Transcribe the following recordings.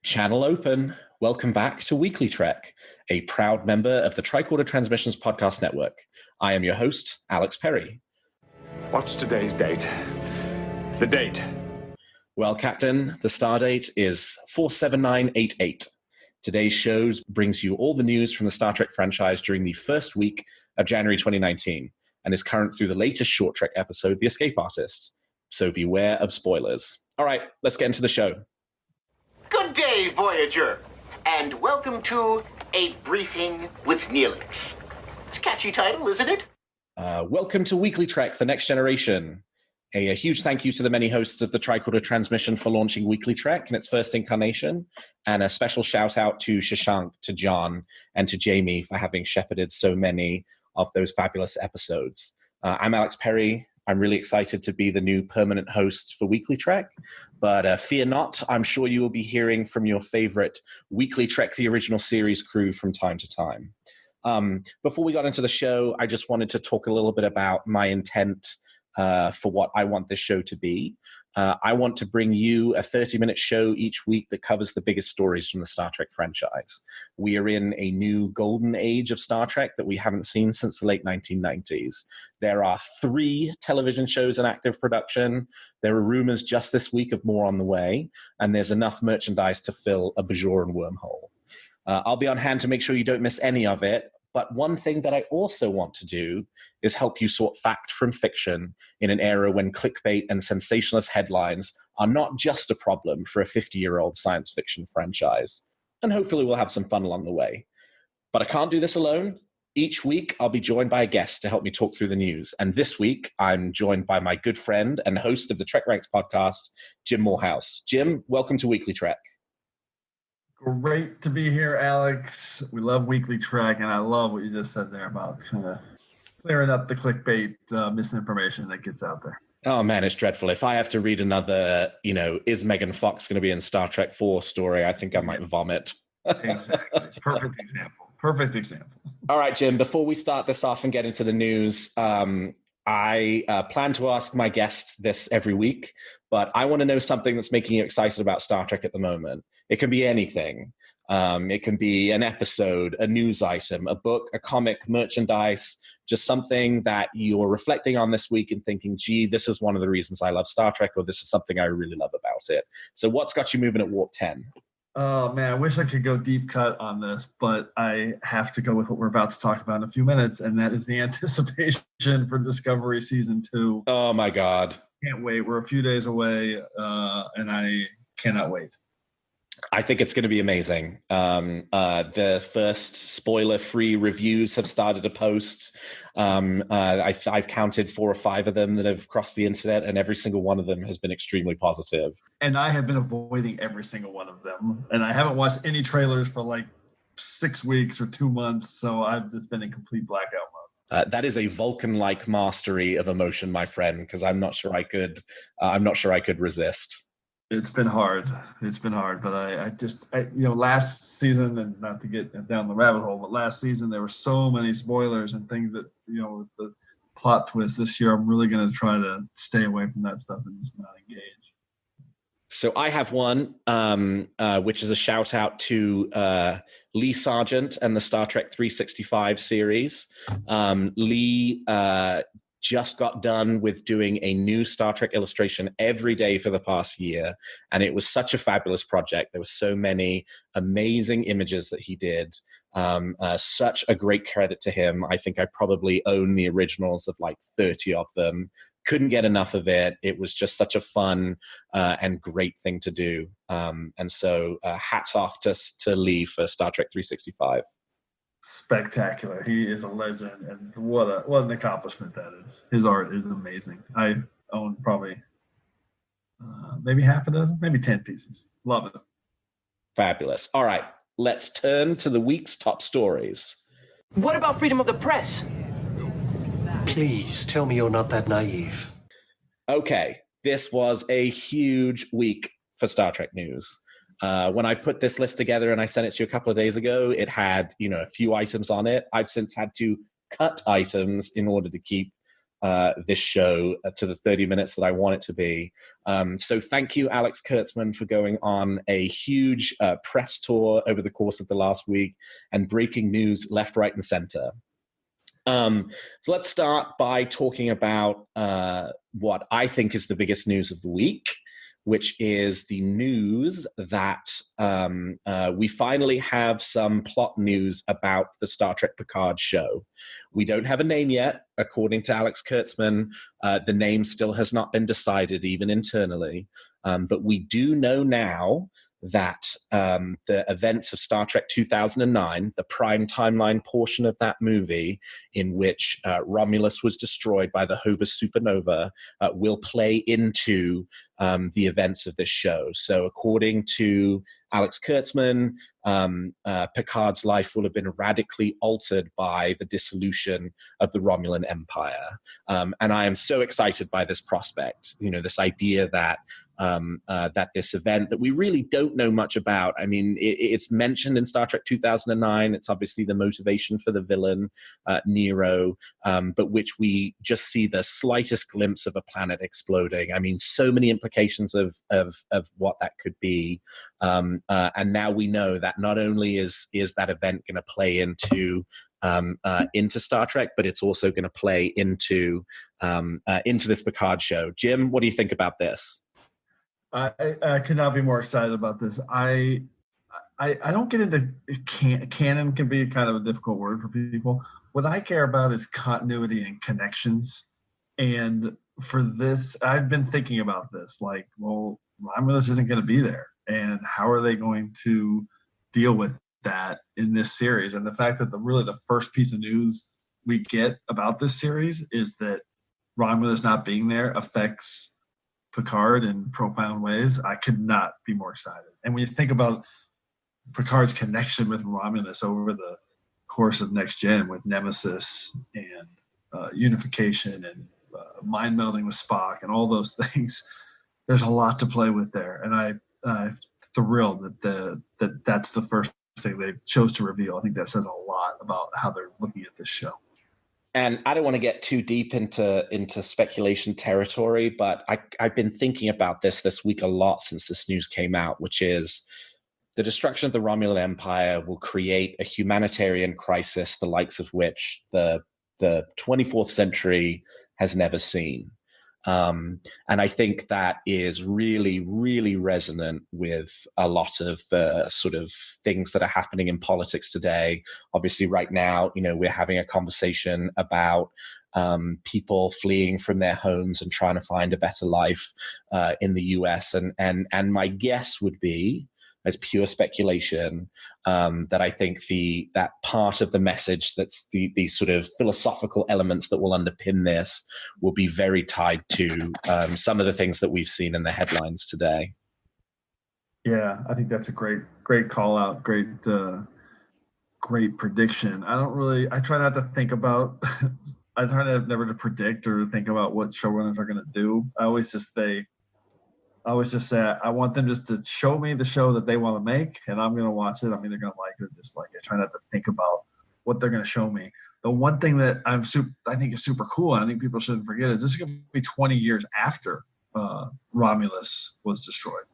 Channel open. Welcome back to WeeklyTrek, a proud member of the Tricorder Transmissions Podcast Network. I am your host, Alex Perry. What's today's date? The date. Well, Captain, the star date is 47988. Today's show brings you all the news from the Star Trek franchise during the first week of January 2019 and is current through the latest short Trek episode, The Escape Artist. So beware of spoilers. All right, let's get into the show. Good day, Voyager, and welcome to A Briefing with Neelix. It's a catchy title, isn't it? Welcome to WeeklyTrek, The Next Generation. A huge thank you to the many hosts of the Tricorder Transmission for launching WeeklyTrek in its first incarnation, and a special shout out to Shashank, to John, and to Jamie for having shepherded so many of those fabulous episodes. I'm Alex Perry. I'm really excited to be the new permanent host for WeeklyTrek, but fear not, I'm sure you will be hearing from your favorite WeeklyTrek, the original series crew from time to time. Before we got into the show, I just wanted to talk a little bit about my intent for what I want this show to be. I want to bring you a 30-minute show each week that covers the biggest stories from the Star Trek franchise. We are in a new golden age of Star Trek that we haven't seen since the late 1990s. There are 3 television shows in active production. There are rumors just this week of more on the way, and there's enough merchandise to fill a Bajoran wormhole. I'll be on hand to make sure you don't miss any of it. But one thing that I also want to do is help you sort fact from fiction in an era when clickbait and sensationalist headlines are not just a problem for a 50-year-old science fiction franchise. And hopefully we'll have some fun along the way. But I can't do this alone. Each week, I'll be joined by a guest to help me talk through the news. And this week, I'm joined by my good friend and host of the TrekRanks Podcast, Jim Moorhouse. Jim, welcome to WeeklyTrek. Great to be here, Alex. We love WeeklyTrek, and I love what you just said there about kind of clearing up the clickbait misinformation that gets out there. Oh, man, it's dreadful. If I have to read another, is Megan Fox going to be in Star Trek 4 story, I think I might vomit. Exactly. Perfect example. Perfect example. All right, Jim, before we start this off and get into the news, I plan to ask my guests this every week, but I want to know something that's making you excited about Star Trek at the moment. It can be anything. It can be an episode, a news item, a book, a comic, merchandise, just something that you're reflecting on this week and thinking, gee, this is one of the reasons I love Star Trek, or this is something I really love about it. So what's got you moving at Warp 10? Oh, man, I wish I could go deep cut on this, but I have to go with what we're about to talk about in a few minutes, and that is the anticipation for Discovery Season 2. Oh, my God. Can't wait. We're a few days away, and I cannot wait. I think it's going to be amazing. The first spoiler-free reviews have started to post. I've counted 4 or 5 of them that have crossed the internet, and every single one of them has been extremely positive. And I have been avoiding every single one of them. And I haven't watched any trailers for like 6 weeks or 2 months, so I've just been in complete blackout mode. That is a Vulcan-like mastery of emotion, my friend, because I'm not sure I could resist. It's been hard. But I last season, and not to get down the rabbit hole, but last season there were so many spoilers and things that, with the plot twist this year, I'm really going to try to stay away from that stuff and just not engage. So I have one, which is a shout out to Lee Sargent and the Star Trek 365 series. Lee just got done with doing a new Star Trek illustration every day for the past year. And it was such a fabulous project. There were so many amazing images that he did. Such a great credit to him. I think I probably own the originals of like 30 of them. Couldn't get enough of it. It was just such a fun and great thing to do. And so hats off to Lee for Star Trek 365. Spectacular. He is a legend, and what an accomplishment that is. His art is amazing. I own probably maybe half a dozen, maybe 10 pieces. Love it. Fabulous. All right, let's turn to the week's top stories. What about freedom of the press? Please tell me you're not that naive. Okay, this was a huge week for Star Trek news. When I put this list together and I sent it to you a couple of days ago, it had, a few items on it. I've since had to cut items in order to keep this show to the 30 minutes that I want it to be. So thank you, Alex Kurtzman, for going on a huge press tour over the course of the last week and breaking news left, right, and center. So let's start by talking about what I think is the biggest news of the week, which is the news that we finally have some plot news about the Star Trek Picard show. We don't have a name yet. According to Alex Kurtzman, the name still has not been decided, even internally. But we do know now that the events of Star Trek 2009, the prime timeline portion of that movie in which Romulus was destroyed by the Hobus supernova, will play into the events of this show. So according to Alex Kurtzman, Picard's life will have been radically altered by the dissolution of the Romulan Empire. And I am so excited by this prospect, this idea that that this event that we really don't know much about. I mean, it's mentioned in Star Trek 2009. It's obviously the motivation for the villain, Nero, but which we just see the slightest glimpse of a planet exploding. I mean, so many implications of what that could be. And now we know that not only is that event going to play into Star Trek, but it's also going to play into this Picard show. Jim, what do you think about this? I could not be more excited about this. I don't get into canon. Can be kind of a difficult word for people. What I care about is continuity and connections. And for this, I've been thinking about this. Like, well, Romulus isn't going to be there, and how are they going to deal with that in this series? And the fact that the first piece of news we get about this series is that Romulus not being there affects Picard in profound ways. I could not be more excited. And when you think about Picard's connection with Romulus over the course of Next Gen with Nemesis and unification and mind melding with Spock and all those things, there's a lot to play with there. And I'm thrilled that that's the first thing they chose to reveal. I think that says a lot about how they're looking at this show. And I don't want to get too deep into speculation territory, but I've been thinking about this week a lot since this news came out, which is the destruction of the Romulan Empire will create a humanitarian crisis, the likes of which the 24th century has never seen. And I think that is really, really resonant with a lot of the sort of things that are happening in politics today. Obviously, right now, we're having a conversation about people fleeing from their homes and trying to find a better life in the US. And my guess would be, as pure speculation, that I think that part of the message, that's the sort of philosophical elements that will underpin this, will be very tied to some of the things that we've seen in the headlines today. Yeah, I think that's a great call out, great prediction. I try not to think about, I try never to predict or think about what showrunners are going to do. I always just say, I want them just to show me the show that they want to make, and I'm going to watch it. I'm either going to like it or dislike it. I try not to think about what they're going to show me. The one thing that I think is super cool, and I think people shouldn't forget, is this is going to be 20 years after Romulus was destroyed.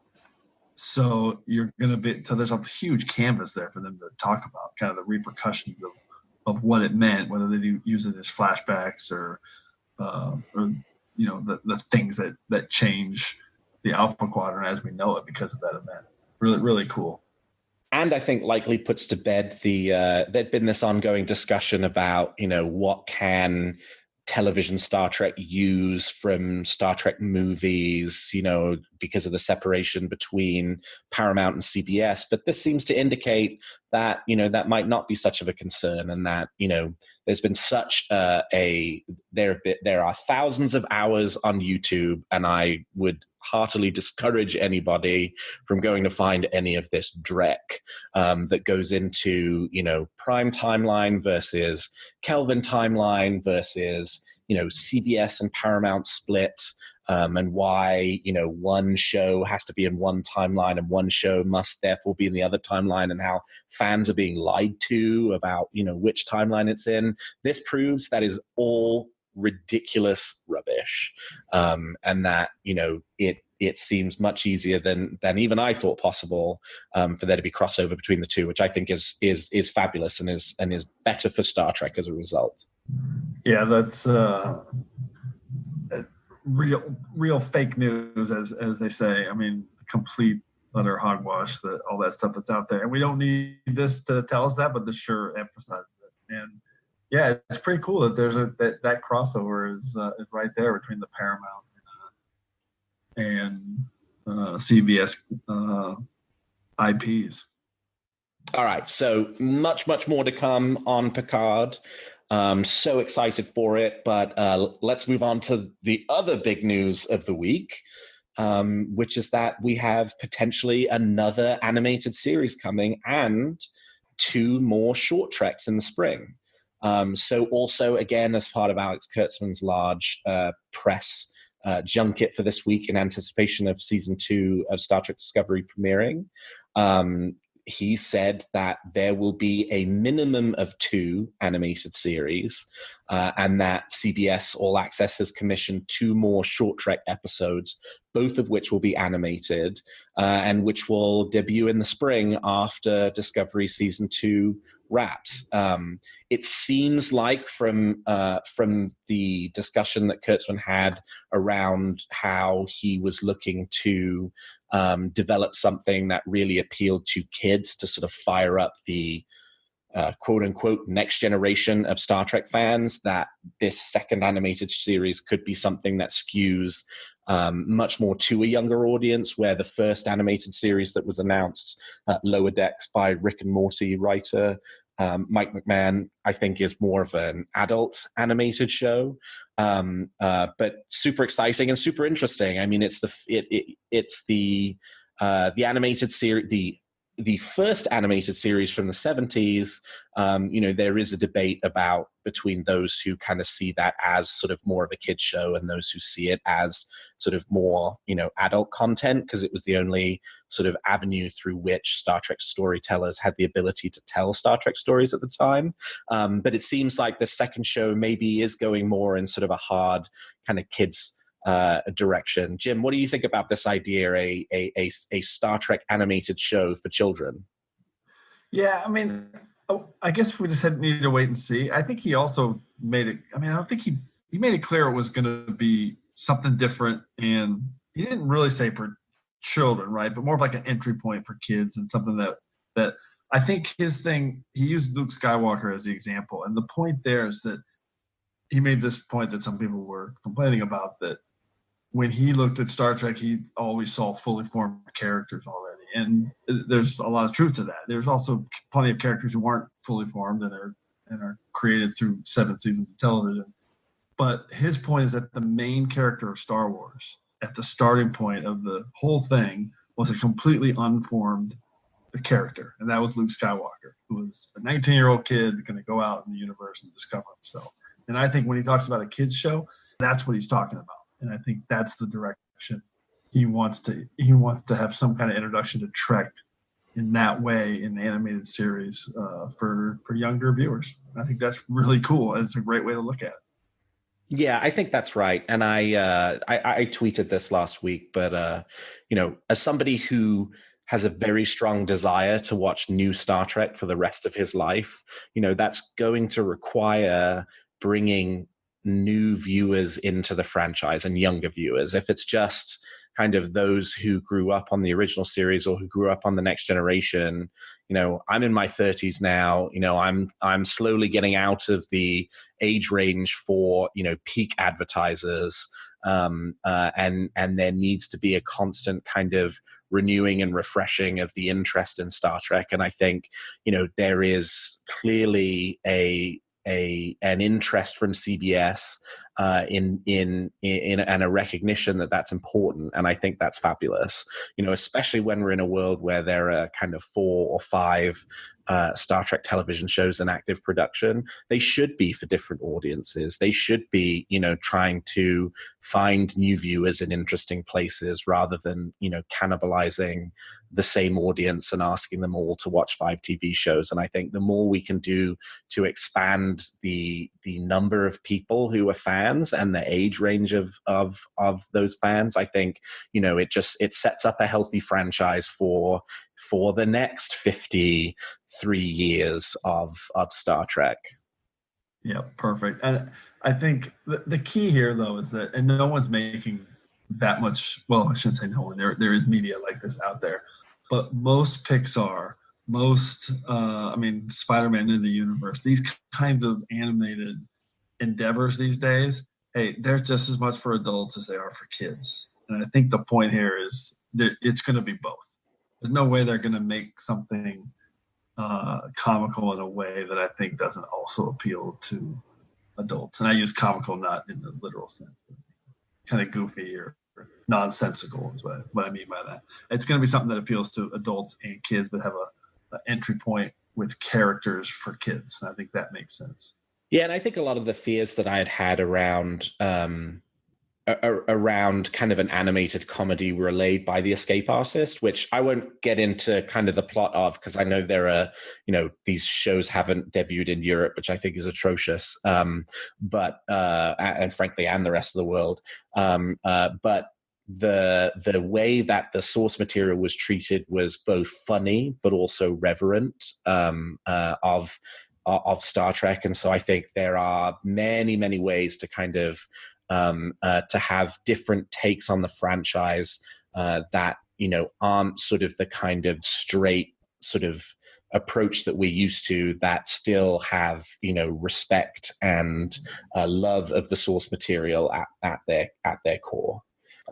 So there's a huge canvas there for them to talk about, kind of the repercussions of what it meant, whether they use it as flashbacks or the things that change the Alpha Quadrant as we know it because of that event. Really, really cool. And I think likely puts to bed there'd been this ongoing discussion about, what can television Star Trek use from Star Trek movies, because of the separation between Paramount and CBS. But this seems to indicate that, that might not be such of a concern, and that, there's been such there are thousands of hours on YouTube, and I would heartily discourage anybody from going to find any of this dreck that goes into, prime timeline versus Kelvin timeline versus, CBS and Paramount split, and why, one show has to be in one timeline and one show must therefore be in the other timeline, and how fans are being lied to about, which timeline it's in. This proves that is all ridiculous rubbish, and that it seems much easier than even I thought possible for there to be crossover between the two, which I think is fabulous and is better for Star Trek as a result. Yeah, that's real fake news, as they say. I mean, complete utter hogwash, that all that stuff that's out there, and we don't need this to tell us that, but this sure emphasizes it. And yeah, it's pretty cool that there's that crossover is right there between the Paramount and CBS IPs. All right, so much more to come on Picard. So excited for it, but let's move on to the other big news of the week, which is that we have potentially another animated series coming and 2 more short treks in the spring. So also, again, as part of Alex Kurtzman's large press junket for this week in anticipation of season 2 of Star Trek Discovery premiering, he said that there will be a minimum of 2 animated series, and that CBS All Access has commissioned 2 more short trek episodes, both of which will be animated, and which will debut in the spring after Discovery season 2 wraps. It seems like from the discussion that Kurtzman had around how he was looking to develop something that really appealed to kids to sort of fire up the quote unquote next generation of Star Trek fans, that this second animated series could be something that skews much more to a younger audience, where the first animated series that was announced, Lower Decks by Rick and Morty writer Mike McMahon, I think is more of an adult animated show, but super exciting and super interesting. I mean, it's the animated series, the first animated series from the 70s. There is a debate between those who kind of see that as sort of more of a kid's show and those who see it as sort of more, adult content, because it was the only sort of avenue through which Star Trek storytellers had the ability to tell Star Trek stories at the time. But it seems like the second show maybe is going more in sort of a hard kind of kids direction. Jim, what do you think about this idea, a Star Trek animated show for children? Yeah, I mean, I guess we just needed to wait and see. I think he also made it. I mean, I don't think he made it clear it was going to be something different, and he didn't really say for children, right? But more of like an entry point for kids, and something that I think his thing. He used Luke Skywalker as the example, and the point there is that he made this point that some people were complaining about, that when he looked at Star Trek, he always saw fully formed characters already. And there's a lot of truth to that. There's also plenty of characters who aren't fully formed and are created through 7 seasons of television. But his point is that the main character of Star Wars, at the starting point of the whole thing, was a completely unformed character. And that was Luke Skywalker, who was a 19-year-old kid going to go out in the universe and discover himself. And I think when he talks about a kid's show, that's what he's talking about. And I think that's the direction he wants to have some kind of introduction to Trek in that way in the animated series for younger viewers. I think that's really cool, and it's a great way to look at it. Yeah, I think that's right. And I tweeted this last week, but as somebody who has a very strong desire to watch new Star Trek for the rest of his life, that's going to require bringing new viewers into the franchise and younger viewers. If it's just kind of those who grew up on the original series or who grew up on the Next Generation, I'm in my 30s now. I'm slowly getting out of the age range for peak advertisers, and there needs to be a constant kind of renewing and refreshing of the interest in Star Trek. And I think there is clearly an interest from CBS in and a recognition that that's important, and I think that's fabulous. Especially when we're in a world where there are kind of 4 or 5 Star Trek television shows in active production. They should be for different audiences. They should be, trying to find new viewers in interesting places rather than, cannibalizing the same audience and asking them all to watch 5 TV shows. And I think the more we can do to expand the number of people who are fans and the age range of those fans, I think, it sets up a healthy franchise for the next 53 years of Star Trek. Yeah, perfect. And I think the key here, though, is that, and no one's making that much, well, I shouldn't say no one, there is media like this out there, but most Pixar, Spider-Man Into the Universe, these kinds of animated endeavors these days, hey, they're just as much for adults as they are for kids. And I think the point here is that it's going to be both. There's no way they're going to make something comical in a way that I think doesn't also appeal to adults. And I use comical not in the literal sense, but kind of goofy or nonsensical is what I mean by that. It's going to be something that appeals to adults and kids, but have an entry point with characters for kids. And I think that makes sense. Yeah, and I think a lot of the fears that I had around kind of an animated comedy were allayed by The Escape Artist, which I won't get into kind of the plot of, because I know there are, these shows haven't debuted in Europe, which I think is atrocious, but and frankly, and the rest of the world. But the way that the source material was treated was both funny, but also reverent of Star Trek. And so I think there are many, many ways to kind of to have different takes on the franchise that, aren't sort of the kind of straight sort of approach that we're used to, that still have, respect and love of the source material at their core.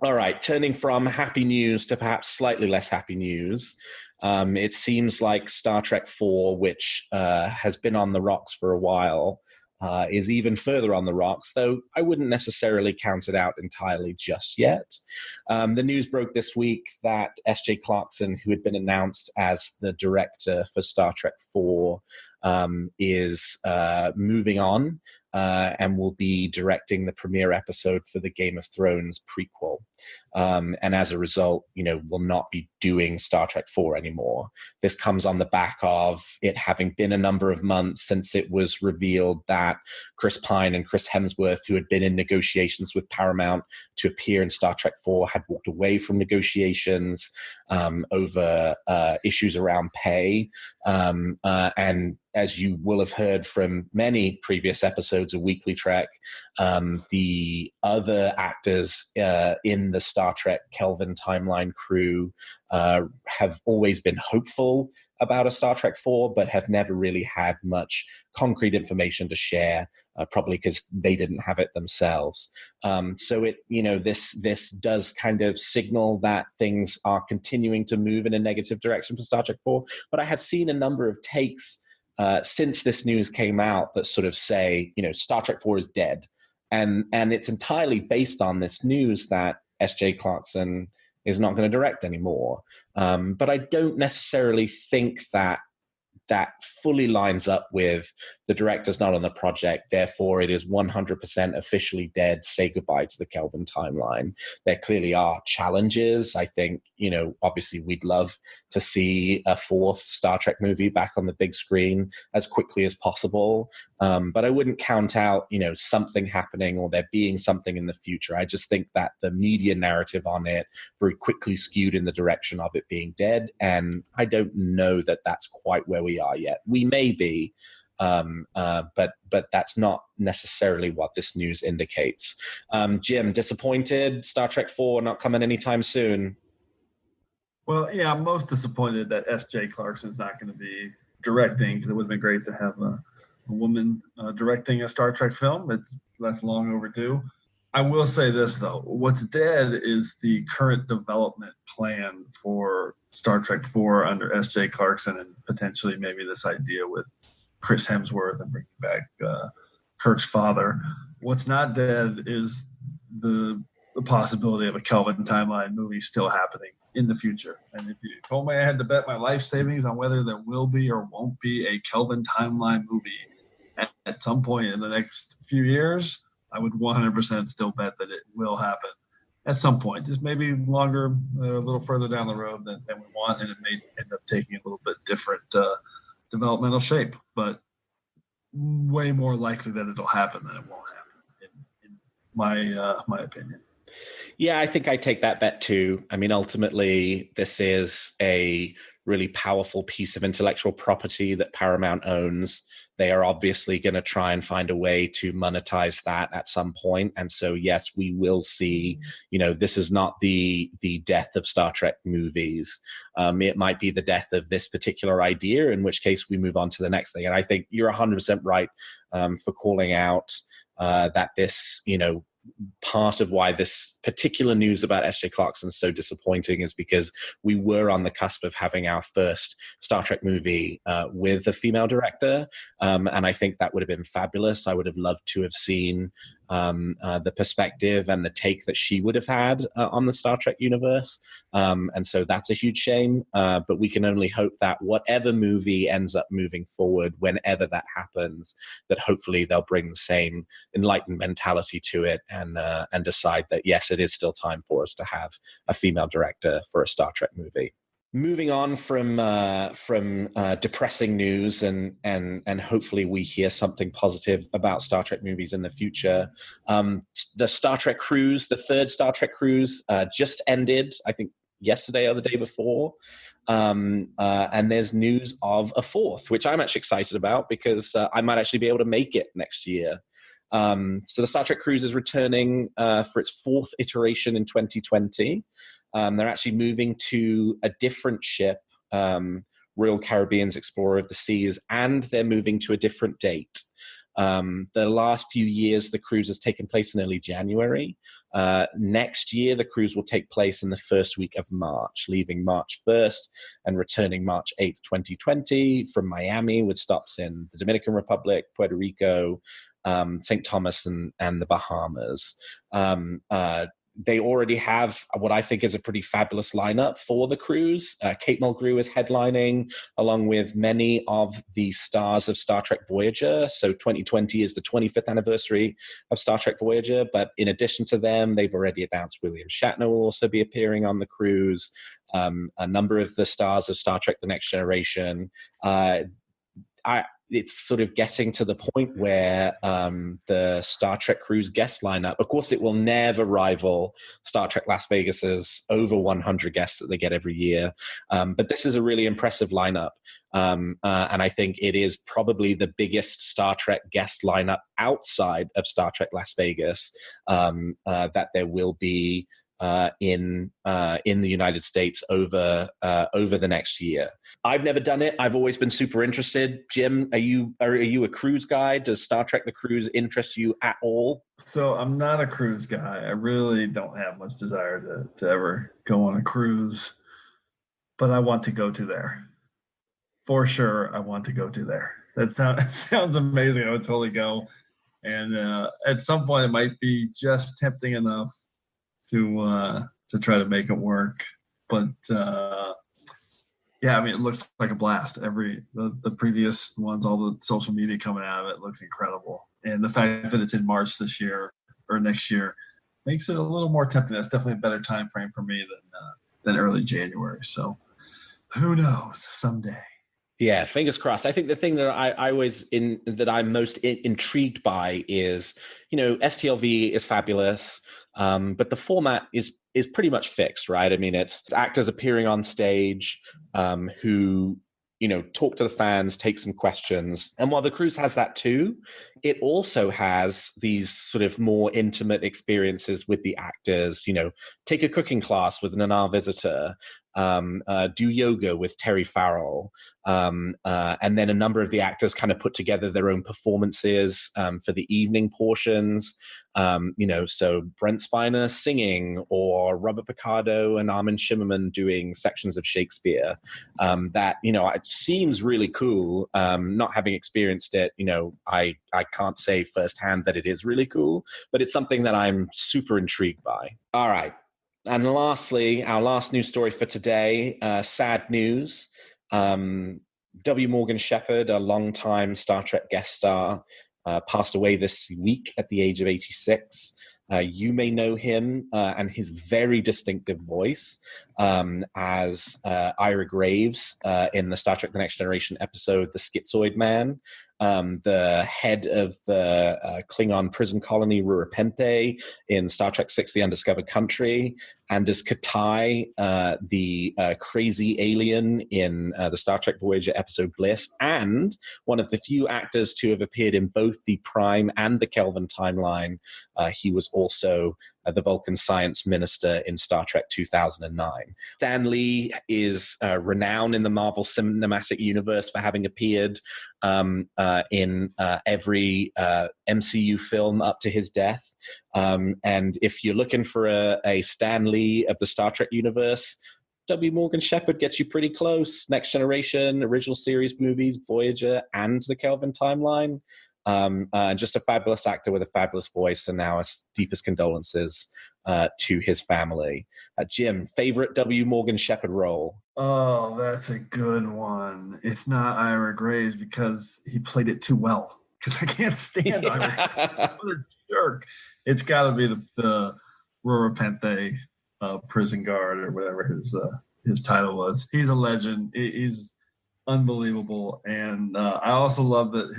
All right, turning from happy news to perhaps slightly less happy news. It seems like Star Trek 4, which has been on the rocks for a while, is even further on the rocks, though I wouldn't necessarily count it out entirely just yet. The news broke this week that S.J. Clarkson, who had been announced as the director for Star Trek 4, is moving on and will be directing the premiere episode for the Game of Thrones prequel. And as a result, will not be doing Star Trek 4 anymore. This comes on the back of it having been a number of months since it was revealed that Chris Pine and Chris Hemsworth, who had been in negotiations with Paramount to appear in Star Trek 4, had walked away from negotiations over issues around pay. And as you will have heard from many previous episodes of Weekly Trek, the other actors in the Star Trek Kelvin timeline crew have always been hopeful about a Star Trek 4, but have never really had much concrete information to share, probably because they didn't have it themselves. So it, this does kind of signal that things are continuing to move in a negative direction for Star Trek 4. But I have seen a number of takes since this news came out that sort of say, Star Trek 4 is dead. And it's entirely based on this news that S.J. Clarkson is not going to direct anymore. But I don't necessarily think that fully lines up with the director's not on the project, therefore it is 100% officially dead, say goodbye to the Kelvin timeline. There clearly are challenges. I think, obviously we'd love to see a 4th Star Trek movie back on the big screen as quickly as possible. But I wouldn't count out, something happening or there being something in the future. I just think that the media narrative on it very quickly skewed in the direction of it being dead. And I don't know that that's quite where we are yet. We may be, but that's not necessarily what this news indicates. Jim, disappointed? Star Trek 4 not coming anytime soon? Well, yeah, I'm most disappointed that S.J. Clarkson's not going to be directing, because it would have been great to have a woman directing a Star Trek film. That's long overdue. I will say this, though. What's dead is the current development plan for Star Trek 4 under S.J. Clarkson, and potentially maybe this idea with Chris Hemsworth and bringing back Kirk's father. What's not dead is the possibility of a Kelvin timeline movie still happening in the future. And if you told me I had to bet my life savings on whether there will be or won't be a Kelvin timeline movie at some point in the next few years, I would 100% still bet that it will happen at some point. Just maybe longer, a little further down the road than we want, and it may end up taking a little bit different developmental shape, but way more likely that it'll happen than it won't happen, in my opinion. Yeah, I think I take that bet too. I mean, ultimately, this is a really powerful piece of intellectual property that Paramount owns. They are obviously going to try and find a way to monetize that at some point. And so, yes, we will see, this is not the death of Star Trek movies. It might be the death of this particular idea, in which case we move on to the next thing. And I think you're 100% right for calling out that this, part of why this particular news about S.J. Clarkson is so disappointing is because we were on the cusp of having our first Star Trek movie with a female director. And I think that would have been fabulous. I would have loved to have seen the perspective and the take that she would have had on the Star Trek universe. And so that's a huge shame. But we can only hope that whatever movie ends up moving forward, whenever that happens, that hopefully they'll bring the same enlightened mentality to it and decide that, yes, it is still time for us to have a female director for a Star Trek movie. Moving on from depressing news and hopefully we hear something positive about Star Trek movies in the future. The Star Trek cruise, the third Star Trek cruise, just ended, I think, yesterday or the day before. And there's news of a fourth, which I'm actually excited about because I might actually be able to make it next year. So the Star Trek cruise is returning for its fourth iteration in 2020. They're actually moving to a different ship, Royal Caribbean's Explorer of the Seas, and they're moving to a different date. The last few years, the cruise has taken place in early January. Next year, the cruise will take place in the first week of March, leaving March 1st and returning March 8th, 2020 from Miami, with stops in the Dominican Republic, Puerto Rico, St. Thomas, and the Bahamas. They already have what I think is a pretty fabulous lineup for the cruise. Kate Mulgrew is headlining, along with many of the stars of Star Trek Voyager. So 2020 is the 25th anniversary of Star Trek Voyager. But in addition to them, they've already announced William Shatner will also be appearing on the cruise. A number of the stars of Star Trek The Next Generation. It's sort of getting to the point where the Star Trek cruise guest lineup, of course, it will never rival Star Trek Las Vegas's over 100 guests that they get every year. But this is a really impressive lineup. And I think it is probably the biggest Star Trek guest lineup outside of Star Trek Las Vegas that there will be in the United States over the next year. I've never done it. I've always been super interested. Jim, are you a cruise guy? Does Star Trek the Cruise interest you at all? So I'm not a cruise guy. I really don't have much desire to ever go on a cruise, but I want to go to there. For sure, I want to go to there. That sounds amazing. I would totally go. And at some point, it might be just tempting enough to try to make it work. But yeah, I mean, it looks like a blast. The previous ones, all the social media coming out of it looks incredible. And the fact that it's in March this year or next year makes it a little more tempting. That's definitely a better time frame for me than early January. So who knows, someday. Yeah, fingers crossed. I think the thing that I'm most intrigued by is, STLV is fabulous, but the format is pretty much fixed, right? I mean, it's actors appearing on stage who, talk to the fans, take some questions. And while the cruise has that too, it also has these sort of more intimate experiences with the actors, take a cooking class with an Nanar visitor, do yoga with Terry Farrell. And then a number of the actors kind of put together their own performances for the evening portions. So Brent Spiner singing, or Robert Picardo and Armin Shimmerman doing sections of Shakespeare. That, it seems really cool. Not having experienced it, I can't say firsthand that it is really cool, but it's something that I'm super intrigued by. All right. And lastly, our last news story for today, sad news. W. Morgan Shepherd, a longtime Star Trek guest star, passed away this week at the age of 86. You may know him and his very distinctive voice as Ira Graves in the Star Trek The Next Generation episode, The Schizoid Man, the head of the Klingon prison colony Rurapente in Star Trek VI, The Undiscovered Country, and as Katai, the crazy alien in the Star Trek Voyager episode Bliss, and one of the few actors to have appeared in both the Prime and the Kelvin timeline. He was also the Vulcan science minister in Star Trek 2009. Stan Lee is renowned in the Marvel Cinematic Universe for having appeared in every MCU film up to his death. And if you're looking for a Stan Lee of the Star Trek universe, W. Morgan Shepard gets you pretty close. Next Generation, original series movies, Voyager, and the Kelvin timeline. Just a fabulous actor with a fabulous voice, and now our deepest condolences to his family. Jim, favorite W. Morgan Shepard role? Oh, that's a good one. It's not Ira Graves because he played it too well. Because I can't stand Ira Graves. What a jerk. It's got to be the Rurapente prison guard or whatever his title was. He's a legend. He's unbelievable. And I also love that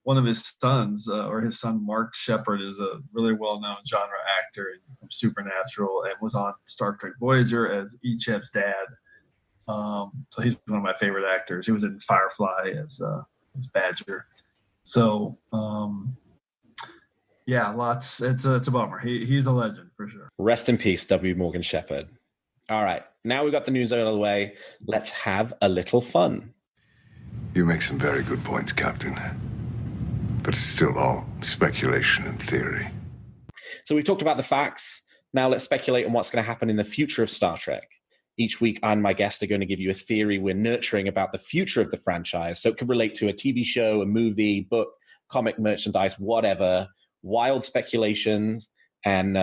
one of his sons, or his son Mark Shepard, is a really well-known genre actor from Supernatural and was on Star Trek Voyager as Icheb's dad. So he's one of my favorite actors. He was in Firefly as Badger. So yeah, lots. It's a bummer. He's a legend for sure. Rest in peace, W. Morgan Shepard. All right, now we've got the news out of the way. Let's have a little fun. You make some very good points, Captain. But it's still all speculation and theory. So we've talked about the facts. Now let's speculate on what's going to happen in the future of Star Trek. Each week, I and my guest are going to give you a theory we're nurturing about the future of the franchise. So it could relate to a TV show, a movie, book, comic, merchandise, whatever. Wild speculations and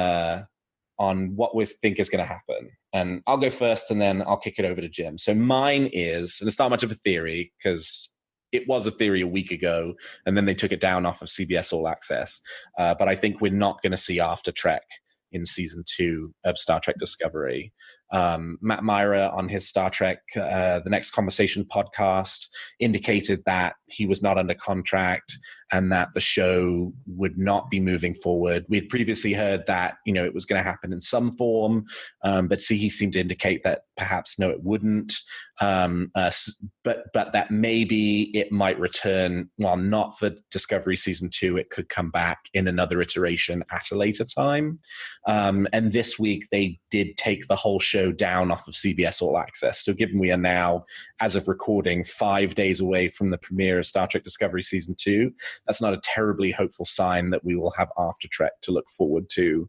on what we think is going to happen. And I'll go first and then I'll kick it over to Jim. So mine is, and it's not much of a theory because it was a theory a week ago, and then they took it down off of CBS All Access. But I think we're not going to see After Trek in season 2 of Star Trek Discovery. Matt Myra on his Star Trek The Next Conversation podcast indicated that he was not under contract and that the show would not be moving forward. We had previously heard that, it was going to happen in some form, but he seemed to indicate that perhaps no, it wouldn't. But that maybe it might return, while not for Discovery Season 2, it could come back in another iteration at a later time. And this week, they did take the whole show down off of CBS All Access. So given we are now, as of recording, 5 days away from the premiere of Star Trek Discovery Season 2, that's not a terribly hopeful sign that we will have After Trek to look forward to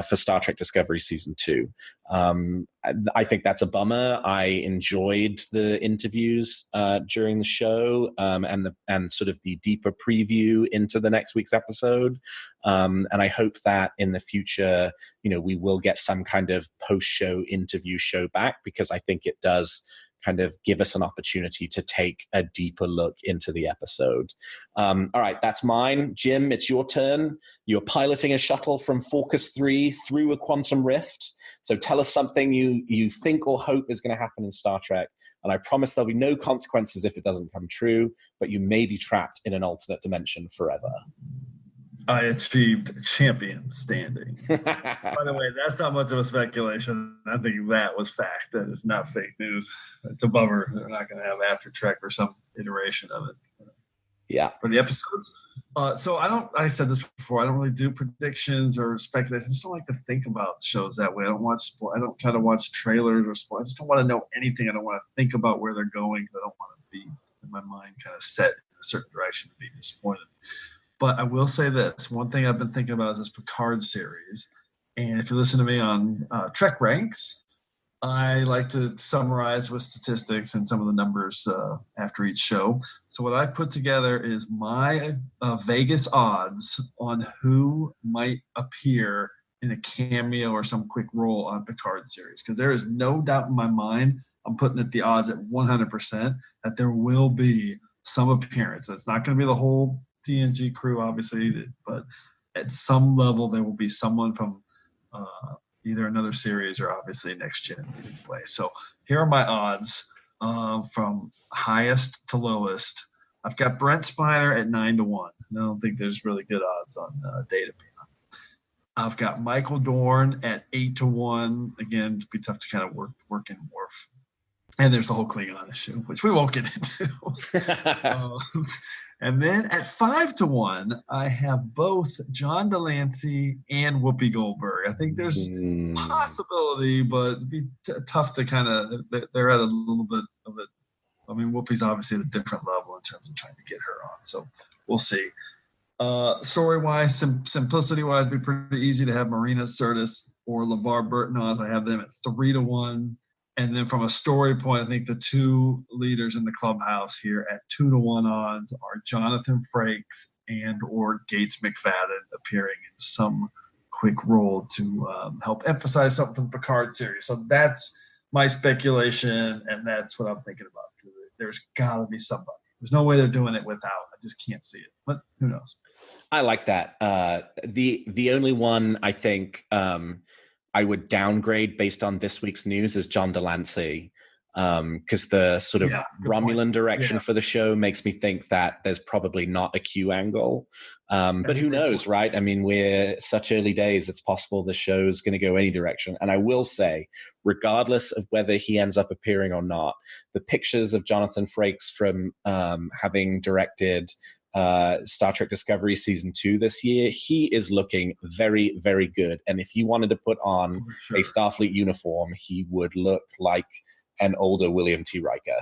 for Star Trek Discovery Season 2. I think that's a bummer. I enjoyed the interviews during the show and sort of the deeper preview into the next week's episode. And I hope that in the future, we will get some kind of post-show interview show back, because I think it does kind of give us an opportunity to take a deeper look into the episode. All right, that's mine. Jim, it's your turn. You're piloting a shuttle from Focus 3 through a quantum rift. So tell us something you think or hope is going to happen in Star Trek. And I promise there'll be no consequences if it doesn't come true, but you may be trapped in an alternate dimension forever. I achieved champion standing. By the way, that's not much of a speculation. I think that was fact. That is not fake news. It's a bummer. They're not going to have After Trek or some iteration of it. Yeah. For the episodes. So I said this before, I don't really do predictions or speculation. I just don't like to think about shows that way. I don't try to watch trailers or spoil. I just don't want to know anything. I don't want to think about where they're going. I don't want to be in my mind kind of set in a certain direction to be disappointed. But I will say this. One thing I've been thinking about is this Picard series. And if you listen to me on TrekRanks, I like to summarize with statistics and some of the numbers after each show. So what I put together is my Vegas odds on who might appear in a cameo or some quick role on Picard series. Because there is no doubt in my mind, I'm putting the odds at 100% that there will be some appearance. It's not going to be the whole TNG crew, obviously, but at some level there will be someone from either another series or obviously Next Gen play. So here are my odds from highest to lowest. I've got Brent Spiner at 9-1. I don't think there's really good odds on Data Peon. I've got Michael Dorn at 8-1. Again, it'd be tough to kind of work in Worf. And there's the whole Klingon issue, which we won't get into. And then at 5-1, I have both John Delancey and Whoopi Goldberg. I think there's possibility, but it'd be tough to kind of. They're at a little bit of it. I mean, Whoopi's obviously at a different level in terms of trying to get her on. So we'll see. Story-wise, simplicity-wise, it'd be pretty easy to have Marina Sirtis or LeVar Burton on. I have them at 3-1. And then from a story point, I think the two leaders in the clubhouse here at 2-1 odds are Jonathan Frakes and or Gates McFadden appearing in some quick role to help emphasize something from the Picard series. So that's my speculation, and that's what I'm thinking about. There's got to be somebody. There's no way they're doing it without. I just can't see it, but who knows? I like that. The only one I think I would downgrade based on this week's news is John Delancey, because the sort of Romulan direction for the show makes me think that there's probably not a Q angle. But who knows, right? I mean, we're such early days, it's possible the show's going to go any direction. And I will say, regardless of whether he ends up appearing or not, the pictures of Jonathan Frakes from having directed Star Trek Discovery Season 2 this year, he is looking very, very good. And if you wanted to put on a Starfleet uniform, he would look like an older William T. Riker.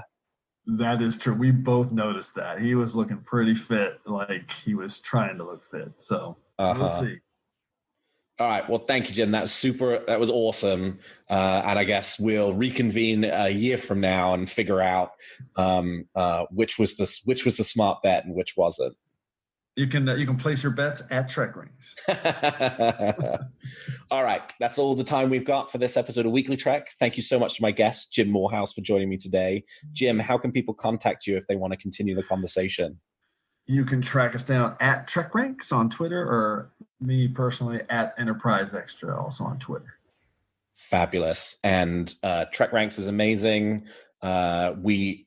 That is true. We both noticed that. He was looking pretty fit, like he was trying to look fit. So we'll see. All right. Well, thank you, Jim. That was super. That was awesome. And I guess we'll reconvene a year from now and figure out which was the smart bet and which wasn't. You can place your bets at TrekRanks. All right. That's all the time we've got for this episode of Weekly Trek. Thank you so much to my guest, Jim Moorhouse, for joining me today. Jim, how can people contact you if they want to continue the conversation? You can track us down at TrekRanks on Twitter, or me personally at Enterprise Extra, also on Twitter. Fabulous. And TrekRanks is amazing. We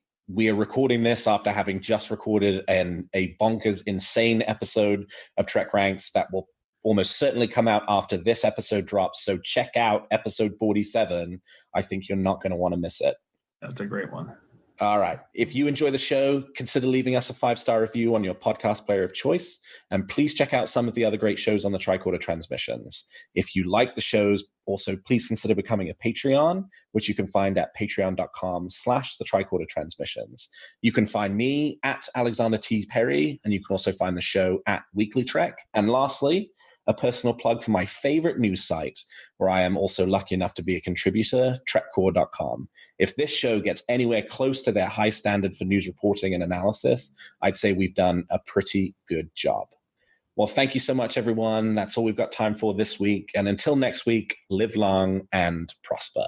are recording this after having just recorded a bonkers, insane episode of TrekRanks that will almost certainly come out after this episode drops. So check out episode 47. I think you're not going to want to miss it. That's a great one. All right. If you enjoy the show, consider leaving us a 5-star review on your podcast player of choice. And please check out some of the other great shows on the Tricorder Transmissions. If you like the shows, also please consider becoming a Patreon, which you can find at patreon.com/the Tricorder Transmissions. You can find me at Alexander T. Perry, and you can also find the show at Weekly Trek. And lastly, a personal plug for my favorite news site, where I am also lucky enough to be a contributor, trekcore.com. If this show gets anywhere close to their high standard for news reporting and analysis, I'd say we've done a pretty good job. Well, thank you so much, everyone. That's all we've got time for this week. And until next week, live long and prosper.